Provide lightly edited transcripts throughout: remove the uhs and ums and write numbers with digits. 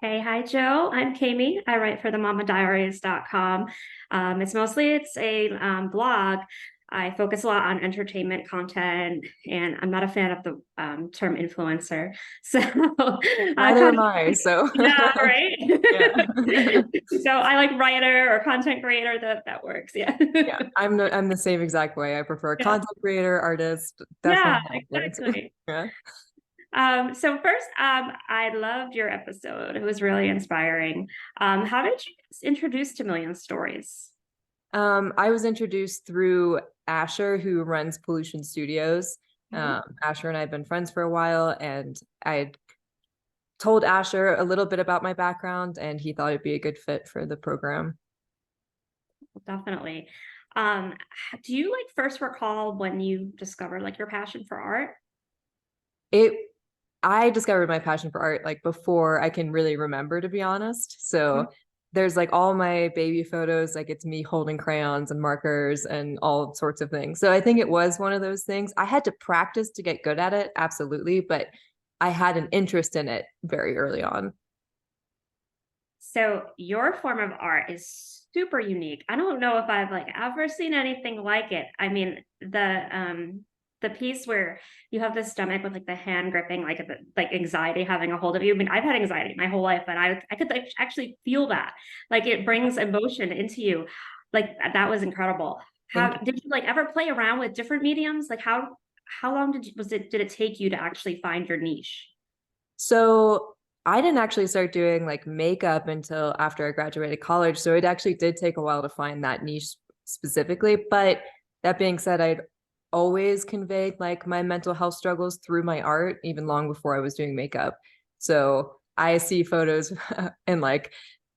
Hey, hi Joe. I'm Kami. I write for the mamadiaries.com. It's a blog. I focus a lot on entertainment content, and I'm not a fan of the term influencer. So, Neither am I. So, yeah, right. yeah, So I like writer or content creator. That works. Yeah, yeah. I'm the same exact way. I prefer yeah, content creator, artist, yeah, definitely not influencer. exactly. Yeah. So first, I loved your episode. It was really inspiring. How did you get introduced to Million Stories? I was introduced through Asher, who runs Pollution Studios. Mhm. Asher and I have been friends for a while, and I had told Asher a little bit about my background, and he thought it'd be a good fit for the program. Definitely. Um, do you like first recall when you discovered like your passion for art? It I discovered my passion for art like before I can really remember, to be honest. Mhm. So there's like all my baby photos, like it's me holding crayons and markers and all sorts of things. So I think it was one of those things. I had to practice to get good at it, absolutely, but I had an interest in it very early on. So your form of art is super unique. I don't know if I've like ever seen anything like it. I mean, the piece where you have the stomach with like the hand gripping, like anxiety having a hold of you. I mean, I've had anxiety my whole life, and I could like actually feel that. Like it brings emotion into you. Like that was incredible. How Thank you. did you like ever play around with different mediums? Like how long did it take you to actually find your niche? So I didn't actually start doing like makeup until after I graduated college. So it actually did take a while to find that niche specifically. But that being said, I'd always conveyed like my mental health struggles through my art, even long before I was doing makeup. So I see photos and like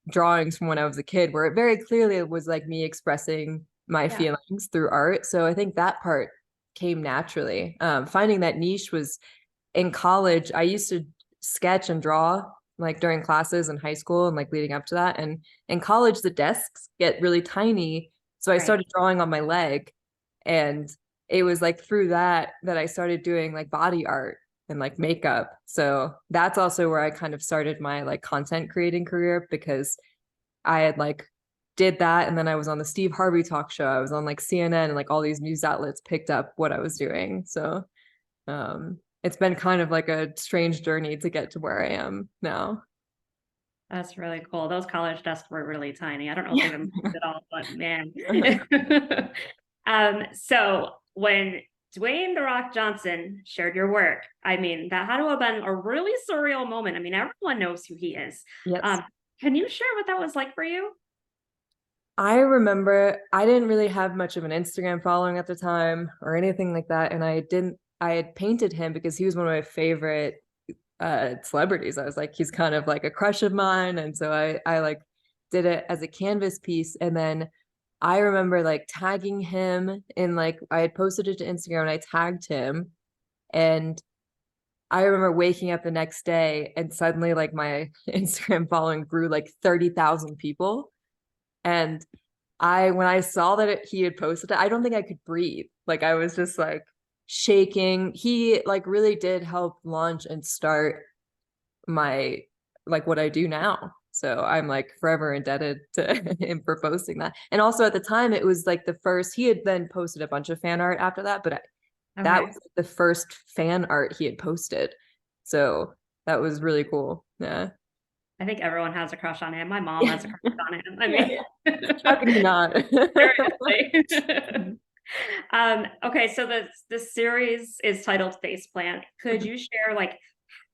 drawings from when I was a kid where it very clearly was like me expressing my Yeah. feelings through art. So I think that part came naturally. Finding that niche was in college. I used to sketch and draw like during classes in high school and like leading up to that. And in college, the desks get really tiny. So I Right. started drawing on my leg. And it was like through that I started doing like body art and like makeup. So that's also where I kind of started my like content creating career because I had like did that and then I was on the Steve Harvey talk show. I was on like CNN and like all these news outlets picked up what I was doing. So it's been kind of like a strange journey to get to where I am now. That's really cool. Those college desks were really tiny. I don't know if they've Yeah. improved at all, but man. So when Dwayne The Rock Johnson shared your work, I mean, that had to have been a really surreal moment. I mean, everyone knows who he is. Yes. Um, can you share what that was like for you? I remember I didn't really have much of an Instagram following at the time or anything like that. And I had painted him because he was one of my favorite celebrities. I was like, he's kind of like a crush of mine. And so I like did it as a canvas piece. And then I remember like tagging him in like I had posted it to Instagram and I tagged him. And I remember waking up the next day and suddenly like my Instagram following grew like 30,000 people. And when I saw that he had posted it, I don't think I could breathe. Like I was just like shaking. He like really did help launch and start my like what I do now. So I'm like forever indebted to him for posting that. And also at the time, it was like the first, he had then posted a bunch of fan art after that, but that Okay. was the first fan art he had posted. So that was really cool. Yeah. I think everyone has a crush on him. My mom has a crush on him. I Yeah. mean, How can you not? seriously. Okay, so the series is titled Faceplant. Could you share like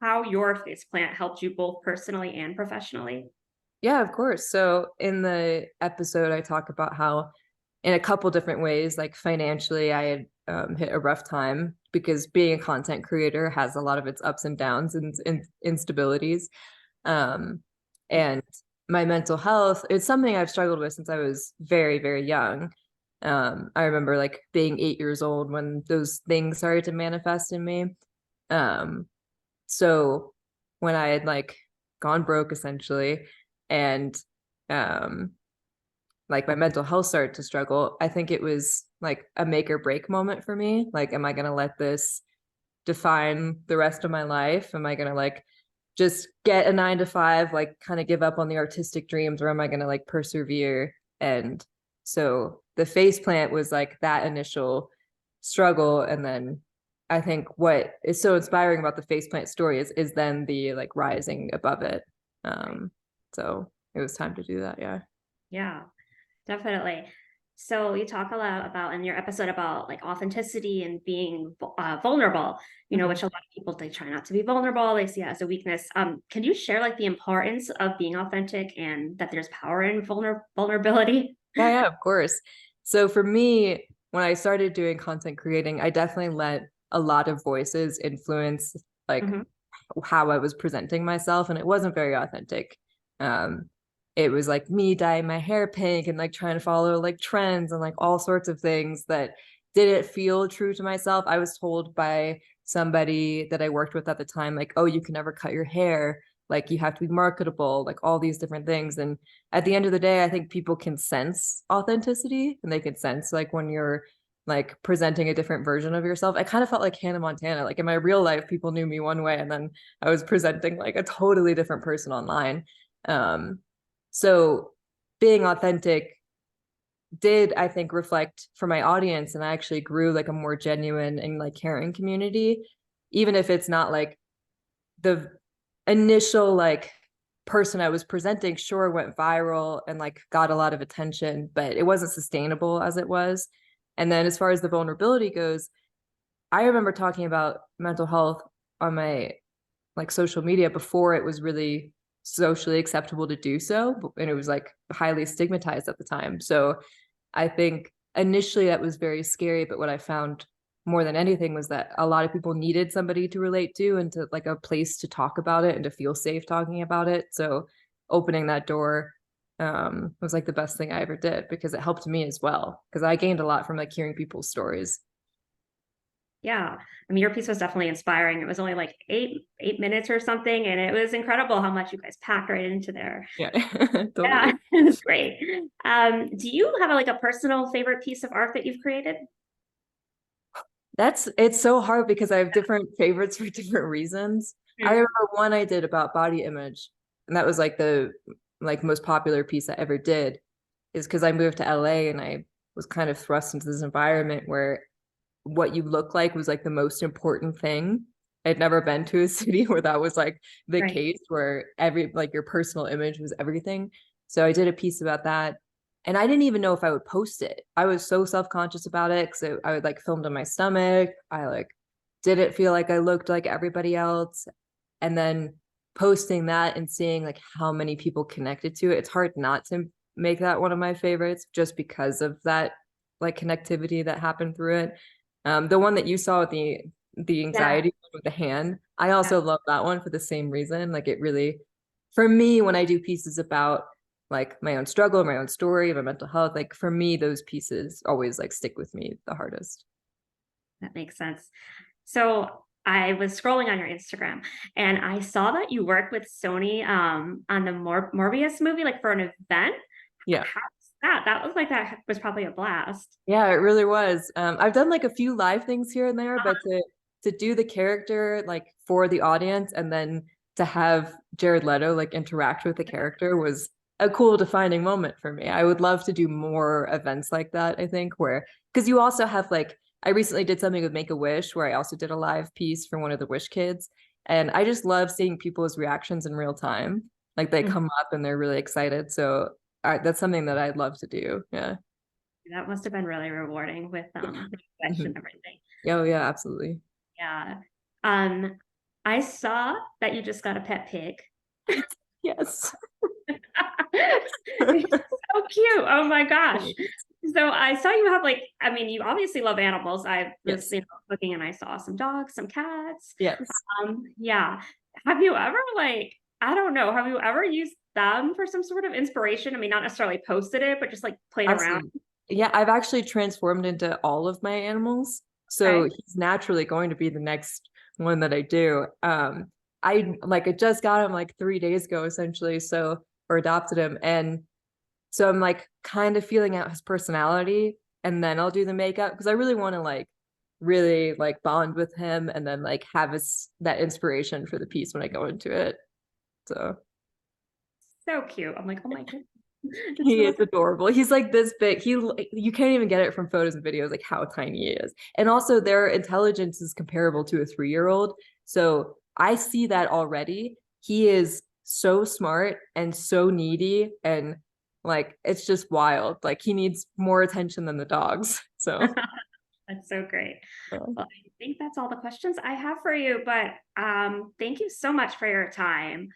how your faceplant helped you both personally and professionally? Yeah, of course. So in the episode, I talk about how, in a couple different ways, like financially, I had hit a rough time because being a content creator has a lot of its ups and downs and instabilities. Um, and my mental health, it's something I've struggled with since I was very, very young. I remember like being 8 years old when those things started to manifest in me. Um, so when I had like gone broke essentially, and um like my mental health started to struggle, I think it was like a make or break moment for me. Like, am I gonna let this define the rest of my life? Am I gonna like just get a 9 to 5, like kind of give up on the artistic dreams, or am I going to like persevere? And so the face plant was like that initial struggle. And then I think what is so inspiring about the face plant story is then the like rising above it. So it was time to do that. Yeah. Yeah, definitely. So you talk a lot about in your episode about like authenticity and being vulnerable, which a lot of people, they try not to be vulnerable. They see it as a weakness. Can you share like the importance of being authentic and that there's power in vulnerability? Yeah, of course. So for me, when I started doing content creating, I definitely let a lot of voices influence like Mhm. how I was presenting myself, and it wasn't very authentic. Um, it was like me dyeing my hair pink and like trying to follow like trends and like all sorts of things that didn't feel true to myself. I was told by somebody that I worked with at the time, like, oh, you can never cut your hair, like you have to be marketable, like all these different things. And at the end of the day, I think people can sense authenticity, and they can sense like when you're like presenting a different version of yourself. I kind of felt like Hannah Montana. Like in my real life, people knew me one way, and then I was presenting like a totally different person online. So being authentic did, I think, reflect for my audience, and I actually grew like a more genuine and like caring community, even if it's not like the initial like person I was presenting, sure, went viral and like got a lot of attention, but it wasn't sustainable as it was. And then as far as the vulnerability goes, I remember talking about mental health on my like social media before it was really socially acceptable to do so, and it was like highly stigmatized at the time. So I think initially that was very scary, but what I found more than anything was that a lot of people needed somebody to relate to and to like a place to talk about it and to feel safe talking about it. So opening that door was like the best thing I ever did, because it helped me as well, because I gained a lot from like hearing people's stories. Yeah. I mean, your piece was definitely inspiring. It was only like eight minutes or something, and it was incredible how much you guys packed right into there. Yeah. Yeah, Totally. it was great. Do you have like a personal favorite piece of art that you've created? It's so hard because I have different favorites for different reasons. I Mm. remember one I did about body image, and that was like the like most popular piece I ever did, is because I moved to LA and I was kind of thrust into this environment where what you look like was like the most important thing. I'd never been to a city where that was like the Right. case, where every like your personal image was everything. So I did a piece about that. And I didn't even know if I would post it. I was so self-conscious about it because I would like filmed on my stomach. I like didn't feel like I looked like everybody else. And then posting that and seeing like how many people connected to it, it's hard not to make that one of my favorites just because of that like connectivity that happened through it. The one that you saw with the Yeah. anxiety with the hand, I Yeah. also love that one for the same reason. Like it really, for me, when I do pieces about like my own struggle, my own story, my mental health, like for me, those pieces always like stick with me the hardest. That makes sense. So I was scrolling on your Instagram and I saw that you worked with Sony on the Morbius movie, like for an event. Yeah. How's that? That was like that was probably a blast. Yeah, it really was. I've done like a few live things here and there, but to do the character like for the audience, and then to have Jared Leto like interact with the character was a cool defining moment for me. I would love to do more events like that, I think, where because you also have like I recently did something with Make-A-Wish where I also did a live piece for one of the Wish kids. And I just love seeing people's reactions in real time. Like they Mhm. come up and they're really excited. So that's something that I'd love to do. Yeah. That must have been really rewarding with the Wish and Mhm. everything. Oh yeah, absolutely. Yeah. Um, I saw that you just got a pet pig. Yes. It's so cute. Oh my gosh. So I saw you have like, I mean, you obviously love animals. I was, Yes. looking and I saw some dogs, some cats. Yes. Yeah. Have you ever like, I don't know, have you ever used them for some sort of inspiration? I mean, not necessarily posted it, but just like played around. Absolutely. Yeah, I've actually transformed into all of my animals. So Okay. he's naturally going to be the next one that I do. I just got him like 3 days ago, essentially. So or adopted him. And so I'm like kind of feeling out his personality, and then I'll do the makeup because I really want to like really like bond with him and then like have that inspiration for the piece when I go into it. So So cute. I'm like, oh my goodness. This he little is adorable. He's like this big. You can't even get it from photos and videos, like how tiny he is. And also their intelligence is comparable to a 3-year-old. So I see that already. He is so smart and so needy, and like it's just wild. Like he needs more attention than the dogs. So That's so great. yeah. Well, I think that's all the questions I have for you, but thank you so much for your time.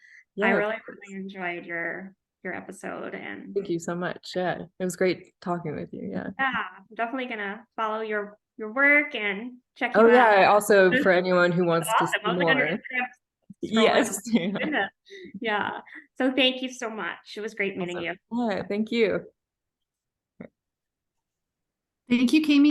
I Yeah, really, really enjoyed your episode, and thank you so much. Yeah, it was great talking with you. Yeah. yeah, I'm definitely gonna follow your work and check Oh you out. yeah. Also, This for anyone who is wants to awesome. see I was like on your more, Instagram scrolling. I'm yes. like, Yeah. goodness. Yeah. So thank you so much. It was great meeting Awesome. you. All right. Thank you. Thank you, Kami.